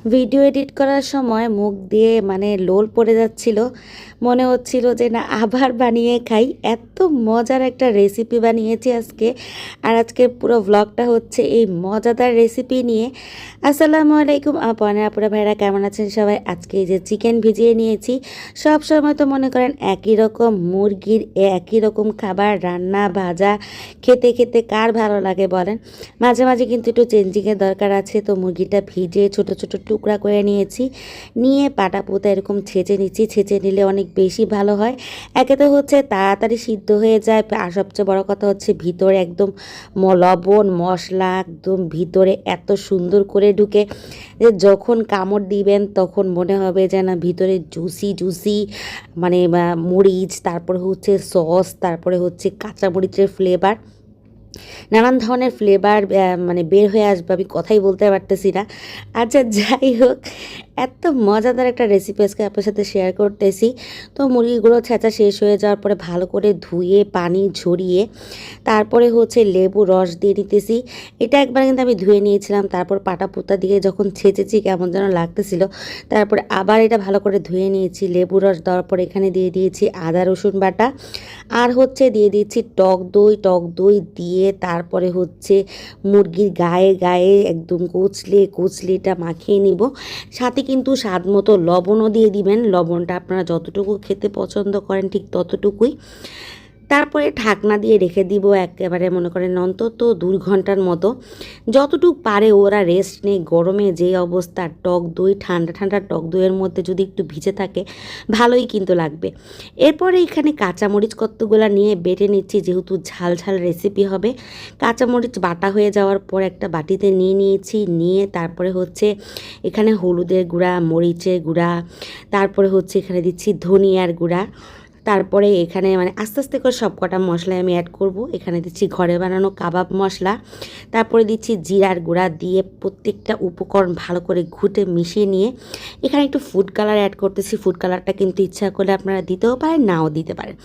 Video edit করার সময় মুখ দিয়ে মানে লোল পড়ে যাচ্ছিল, মনে হচ্ছিল যে না আবার বানিয়ে খাই। এত মজার একটা রেসিপি বানিয়েছি আজকে। আর আজকের পুরো ব্লগটা হচ্ছে এই মজাদার রেসিপি নিয়ে। আসসালামু আলাইকুম আপনা আপুরা ভাইরা, কেমন আছেন সবাই? আজকে এই যে চিকেন ভিজিয়ে নিয়েছি। সব সময় তো মনে করেন একই রকম মুরগির একই রকম খাবার রান্না ভাজা খেতে খেতে কার ভালো লাগে বলেন? মাঝে মাঝে কিন্তু একটু চেঞ্জিংয়ের দরকার আছে। তো মুরগিটা ভিজে ছোট ছোট টুকরা করে নিয়েছি, নিয়ে পাটা পুঁতা এরকম ছেঁচে নিচ্ছি। ছেঁচে নিলে অনেক বেশি ভালো হয়। একে তো হচ্ছে তাড়াতাড়ি সিদ্ধ হয়ে যায়, আর সবচেয়ে বড় কথা হচ্ছে ভিতরে একদম লবণ মশলা একদম ভিতরে এত সুন্দর করে ঢুকে যে যখন কামড় দিবেন তখন মনে হবে যে না ভিতরে জুসি জুসি মানে মরিচ, তারপরে হচ্ছে সস, তারপরে হচ্ছে কাঁচামরিচের ফ্লেভার, নানান ধরনের ফ্লেভার মানে বের হয়ে আসবে। আমি কথাই বলতে পারতেছি না। আচ্ছা যাই হোক, এত মজাদার একটা রেসিপি আজকে আপনার সাথে শেয়ার করতেছি। তো মুরগিগুলো ছেঁচা শেষ হয়ে যাওয়ার পরে ভালো করে ধুয়ে পানি ঝরিয়ে তারপরে হচ্ছে লেবু রস দিয়ে নিতেছি। এটা একবার কিন্তু আমি ধুয়ে নিয়েছিলাম, তারপর পাটা পুতা দিয়ে যখন ছেঁচেছি কেমন যেন লাগতেছিল, তারপরে আবার এটা ভালো করে ধুয়ে নিয়েছি। লেবু রস দেওয়ার পর এখানে দিয়ে দিয়েছি আদা রসুন বাটা, আর হচ্ছে দিয়ে দিচ্ছি টক দই। টক দই দিয়ে তারপরে হচ্ছে মুরগির গায়ে গায়ে একদম কচলে কচলে এটা মাখিয়ে নিব। সাথে কিন্তু স্বাদ মতো লবণও দিয়ে দিবেন। লবণটা আপনারা যতটুকু খেতে পছন্দ করেন ঠিক ততটুকুই। তারপরে ঢাকনা দিয়ে রেখে দিব একেবারে মনে করেন অন্তত 2 ঘন্টার মতো। যতটুকু পারে ওরা রেস্ট নেই। গরমে যে অবস্থা, টক দই ঠান্ডা ঠান্ডা টক দইয়ের মধ্যে যদি একটু ভিজে থাকে ভালোই কিন্তু লাগবে। এরপরে এখানে কাঁচামরিচ কতগুলা নিয়ে বেটে নিচ্ছি, যেহেতু ঝাল ঝাল রেসিপি হবে। কাঁচামরিচ বাটা হয়ে যাওয়ার পর একটা বাটিতে নিয়ে নিয়েছি, নিয়ে তারপরে হচ্ছে এখানে হলুদের গুঁড়া, মরিচের গুঁড়া, তারপরে হচ্ছে এখানে দিচ্ছি ধনিয়ার গুঁড়া, তারপরে এখানে মানে আস্তে আস্তে করে সব কটা মশলা আমি অ্যাড করব। এখানে দিচ্ছি ঘরে বানানো কাবাব মশলা, তারপরে দিচ্ছি জিরার গুঁড়া, দিয়ে প্রত্যেকটা উপকরণ ভালো করে ঘুটে মিশিয়ে নিয়ে এখানে একটু ফুড কালার অ্যাড করতেছি। ফুড কালারটা কিন্তু ইচ্ছা করলে আপনারা দিতেও পারেন, নাও দিতে পারেন।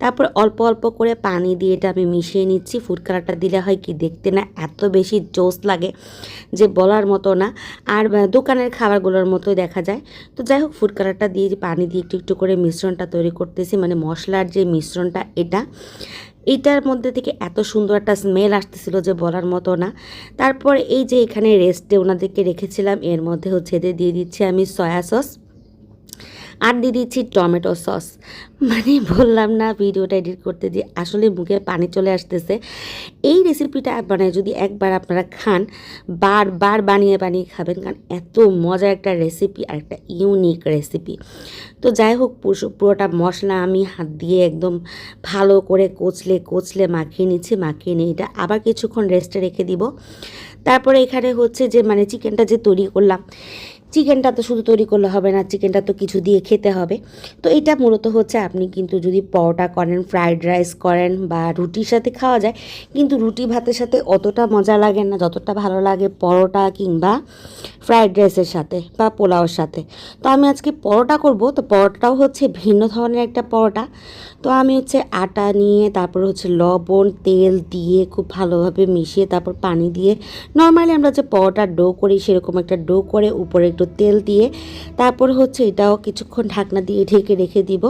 তারপর অল্প অল্প করে পানি দিয়ে এটা আমি মিশিয়ে নিচ্ছি। ফুড কালারটা দিলে হয় কি দেখতে না এত বেশি জোস লাগে যে বলার মতো না, আর দোকানের খাবারগুলোর মতোই দেখা যায়। তো যাই হোক, ফুড কালারটা দিয়ে পানি দিয়ে একটু একটু করে মিশ্রণটা তৈরি করতেছি, মানে মশলার যে মিশ্রণটা এইটার মধ্যে থেকে এত সুন্দর একটা স্মেল আসতেছিল যে বলার মতো না। তারপর এই যে এখানে রেস্টে ওনাদেরকে রেখেছিলাম, এর মধ্যে হচ্ছে দিয়ে দিচ্ছি আমি সয়া সস, আর দিয়ে দিচ্ছি টমেটো সস। মানে বললাম না ভিডিওটা এডিট করতে দিয়ে আসলে মুখে পানি চলে আসতেছে। এই রেসিপিটা মানে যদি একবার আপনারা খান বারবার বানিয়ে বানিয়ে খাবেন, কারণ এত মজার একটা রেসিপি আর একটা ইউনিক রেসিপি। তো যাই হোক, পুরোটা মশলা আমি হাত দিয়ে একদম ভালো করে কচলে কচলে মাখিয়ে নিচ্ছি। মাখিয়ে নিয়ে এটা আবার কিছুক্ষণ রেস্টে রেখে দিব। তারপরে এখানে হচ্ছে যে মানে চিকেনটা যে তৈরি করলাম, চিকেনটা তো শুধু তৈরি করলে হবে না, চিকেনটা তো কিছু দিয়ে খেতে হবে। তো এটা মূলত হচ্ছে আপনি কিন্তু যদি পরোটা করেন, ফ্রাইড রাইস করেন বা রুটির সাথে খাওয়া যায়, কিন্তু রুটি ভাতের সাথে অতটা মজা লাগে না যতটা ভালো লাগে পরোটা কিংবা ফ্রাইড রাইসের সাথে বা পোলাওর সাথে। তো আমি আজকে পরোটা করব। তো পরোটাটাও হচ্ছে ভিন্ন ধরনের একটা পরোটা। তো আমি হচ্ছে আটা নিয়ে তারপর হচ্ছে লবণ তেল দিয়ে খুব ভালোভাবে মিশিয়ে তারপর পানি দিয়ে নর্মালি আমরা যে পরোটার ডো করি সেরকম একটা ডো করে উপরে একটু তেল দিয়ে তারপর হচ্ছে এটাও কিছুক্ষণ ঢাকনা দিয়ে ঢেকে রেখে দিব।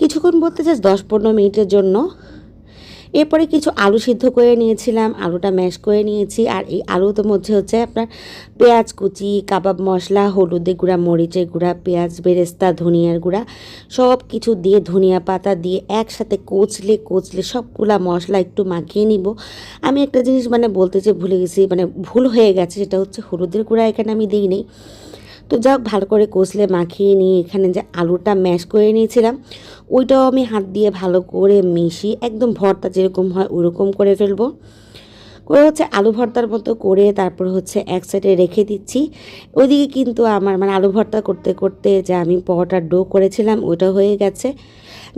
কিছুক্ষণ বলতে জাস্ট 10-15 মিনিটের জন্য। এরপরে কিছু আলু সিদ্ধ করে নিয়েছিলাম, আলুটা ম্যাশ করে নিয়েছি। আর এই আলুর মধ্যে হচ্ছে আপনার পেঁয়াজ কুচি, কাবাব মশলা, হলুদের গুঁড়া, মরিচের গুঁড়া, পেঁয়াজ বেরেস্তা, ধনিয়ার গুঁড়া সব কিছু দিয়ে ধনিয়া পাতা দিয়ে একসাথে কচলে কচলে সবগুলা মশলা একটু মাখিয়ে নিব। আমি একটা জিনিস মানে বলতে যে ভুলে গেছি, মানে ভুল হয়ে গেছে, সেটা হচ্ছে হলুদের গুঁড়া এখানে আমি দিই নেই। তো যাক, ভালো করে কষলে মাখিয়ে নিয়ে এখানে যে আলুটা ম্যাশ করে নিয়েছিলাম ওইটাও আমি হাত দিয়ে ভালো করে মিশিয়ে একদম ভর্তা যেরকম হয় ওরকম করে ফেলবো। করে হচ্ছে আলু ভর্তার মতো করে তারপর হচ্ছে এক সাইডে রেখে দিচ্ছি। ওইদিকে কিন্তু আমার মানে আলু ভর্তা করতে করতে যে আমি পরোটার ডো করেছিলাম ওইটা হয়ে গেছে।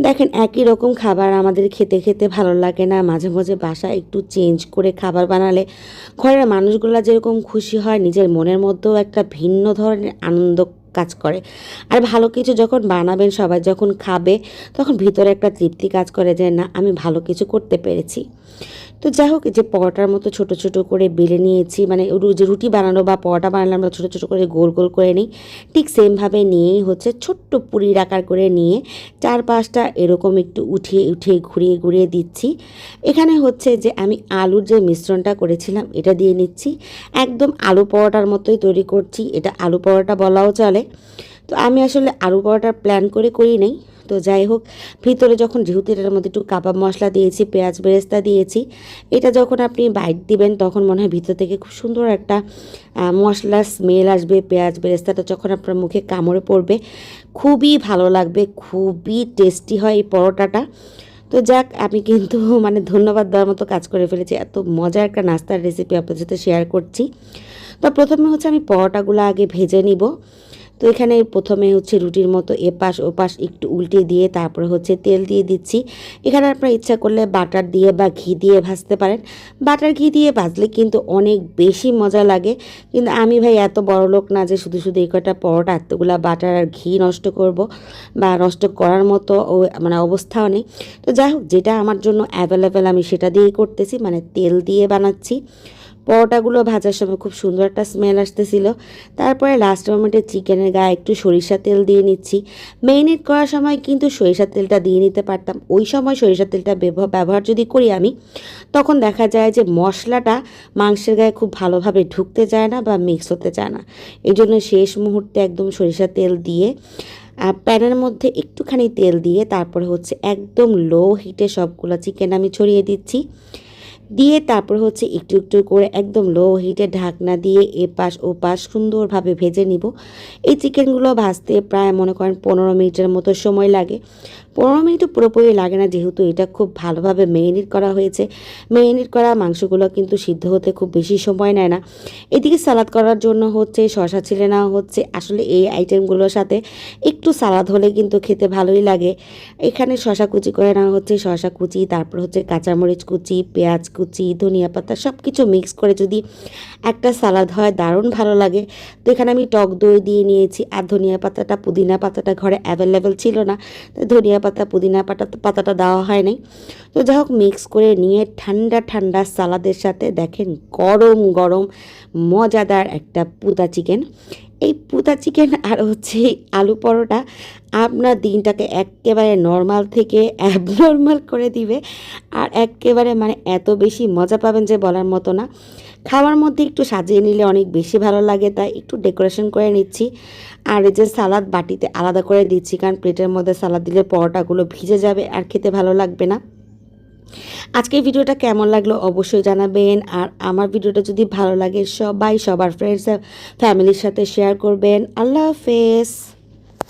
দেখেন একই রকম খাবার আমাদের খেতে খেতে ভালো লাগে না, মাঝে মাঝে বাসা একটু চেঞ্জ করে খাবার বানালে ঘরের মানুষগুলো যেরকম খুশি হয় নিজের মনের মধ্যেও একটা ভিন্ন ধরনের আনন্দ কাজ করে। আর ভালো কিছু যখন বানাবেন সবাই যখন খাবে তখন ভিতরে একটা তৃপ্তি কাজ করে যে না আমি ভালো কিছু করতে পেরেছি। তো যাই হোক, যে পরোটার মতো ছোট ছোট করে বেলে নিয়েছি, মানে যে রুটি বানানো বা পরোটা বানালে আমরা ছোটো ছোটো করে গোল গোল করে নিই, ঠিক সেমভাবে নিয়েই হচ্ছে ছোট্ট পুরির আকার করে নিয়ে 4-5টা এরকম একটু উঠিয়ে উঠিয়ে ঘুরিয়ে ঘুরিয়ে দিচ্ছি। এখানে হচ্ছে যে আমি আলুর যে মিশ্রণটা করেছিলাম এটা দিয়ে নিচ্ছি। একদম আলু পরোটার মতোই তৈরি করছি, এটা আলু পরোটা বলাও চলে। তো আমি আসলে আলু পরোটার প্ল্যান করে করি নেই। তো যাই হোক, ভিতরে যখন যেহেতু এটার মধ্যে একটু কাবাব মশলা দিয়েছি, পেঁয়াজ বেরেস্তা দিয়েছি, এটা যখন আপনি বাইট দিবেন তখন মনে হয় ভিতর থেকে খুব সুন্দর একটা মশলার স্মেল আসবে। পেঁয়াজ বেরেস্তাটা যখন আপনার মুখে কামড়ে পড়বে খুবই ভালো লাগবে, খুবই টেস্টি হয় এই পরোটাটা। তো যাক, আমি কিন্তু মানে ধন্যবাদ দেওয়ার মতো কাজ করে ফেলেছি, এত মজার একটা নাস্তার রেসিপি আপনাদের সাথে শেয়ার করছি। তো প্রথমে হচ্ছে আমি পরোটাগুলো আগে ভেজে নিব। তো এখানে প্রথমে হচ্ছে রুটির মতো এপাশ ওপাশ একটু উল্টে দিয়ে তারপরে হচ্ছে তেল দিয়ে দিচ্ছি। এখানে আপনার ইচ্ছা করলে বাটার দিয়ে বা ঘি দিয়ে ভাজতে পারেন। বাটার ঘি দিয়ে ভাজলে কিন্তু অনেক বেশি মজা লাগে, কিন্তু আমি ভাই এত বড় লোক না যে শুধু শুধু এই কটা পরোটা এতগুলা বাটার আর ঘি নষ্ট করব, বা নষ্ট করার মতো মানে অবস্থাও নেই। তো যাই হোক, যেটা আমার জন্য অ্যাভেলেবেল আমি সেটা দিয়েই করতেছি, মানে তেল দিয়ে বানাচ্ছি। পরোটাগুলো ভাজার সময় খুব সুন্দর একটা স্মেল আসতেছিল। তারপরে লাস্ট মোমেন্টে চিকেনের গায়ে একটু সরিষা তেল দিয়ে নিচ্ছি। মেরিনেট করার সময় কিন্তু সরিষার তেলটা দিয়ে নিতে পারতাম, ওই সময় সরিষার তেলটা ব্যবহার যদি করি আমি, তখন দেখা যায় যে মশলাটা মাংসের গায়ে খুব ভালোভাবে ঢুকতে যায় না বা মিক্স হতে চায় না। এই জন্য শেষ মুহূর্তে একদম সরিষার তেল দিয়ে প্যানের মধ্যে একটুখানি তেল দিয়ে তারপরে হচ্ছে একদম লো হিটে সবগুলো চিকেন আমি ছড়িয়ে দিচ্ছি। দিয়ে তারপর হচ্ছে একটু একটু করে একদম লো হিটে ঢাকনা দিয়ে এপাশ ওপাশ সুন্দরভাবে ভেজে নিব। এই চিকেনগুলো ভাজতে প্রায় মনে করেন 15 মিনিটের মতো সময় লাগে। 15 মিনিটও পুরোপুরি লাগে না, যেহেতু এটা খুব ভালোভাবে মেরিনেট করা হয়েছে। মেরিনেট করা মাংসগুলো কিন্তু সিদ্ধ হতে খুব বেশি সময় নেয় না। এদিকে সালাদ করার জন্য হচ্ছে শসা ছিলে নেওয়া হচ্ছে। আসলে এই আইটেমগুলোর সাথে একটু সালাদ হলে কিন্তু খেতে ভালোই লাগে। এখানে শসা কুচি করে নেওয়া হচ্ছে, শসা কুচি, তারপর হচ্ছে কাঁচামরিচ কুচি, পেঁয়াজ কুচি, ধনিয়া পাতা সব কিছু মিক্স করে যদি একটা সালাদ হয় দারুণ ভালো লাগে। তো এখানে আমি টক দই দিয়ে নিয়েছি, আর ধনিয়া পাতাটা পুদিনা পাতাটা ঘরে অ্যাভেলেবেল ছিল না, তো ধনিয়া পাতা পুদিনা পাতাটা দেওয়া হয় নাই। তো যাই হোক, মিক্স করে নিয়ে ঠান্ডা ঠান্ডা সালাদের সাথে দেখেন গরম গরম মজাদার একটা পুতা চিকেন। এই পুতা চিকেন আর হচ্ছে আলু পরোটা আপনার দিনটাকে একেবারে নর্মাল থেকে অ্যাবনর্মাল করে দিবে, আর একেবারে মানে এত বেশি মজা পাবেন যে বলার মতো না। খাওয়ার মধ্যে একটু সাজিয়ে নিলে অনেক বেশি ভালো লাগে, তাই একটু ডেকোরেশন করে নিচ্ছি। আর এই যে সালাদ বাটিতে আলাদা করে দিচ্ছি, কারণ প্লেটের মধ্যে সালাদ দিলে পরোটাগুলো ভিজে যাবে আর খেতে ভালো লাগবে না। আজকের ভিডিওটা কেমন লাগলো অবশ্যই জানাবেন, আর আমার ভিডিওটা যদি ভালো লাগে সবাই সবার ফ্রেন্ডস ফ্যামিলির সাথে শেয়ার করবেন। আল্লাহ হাফেজ।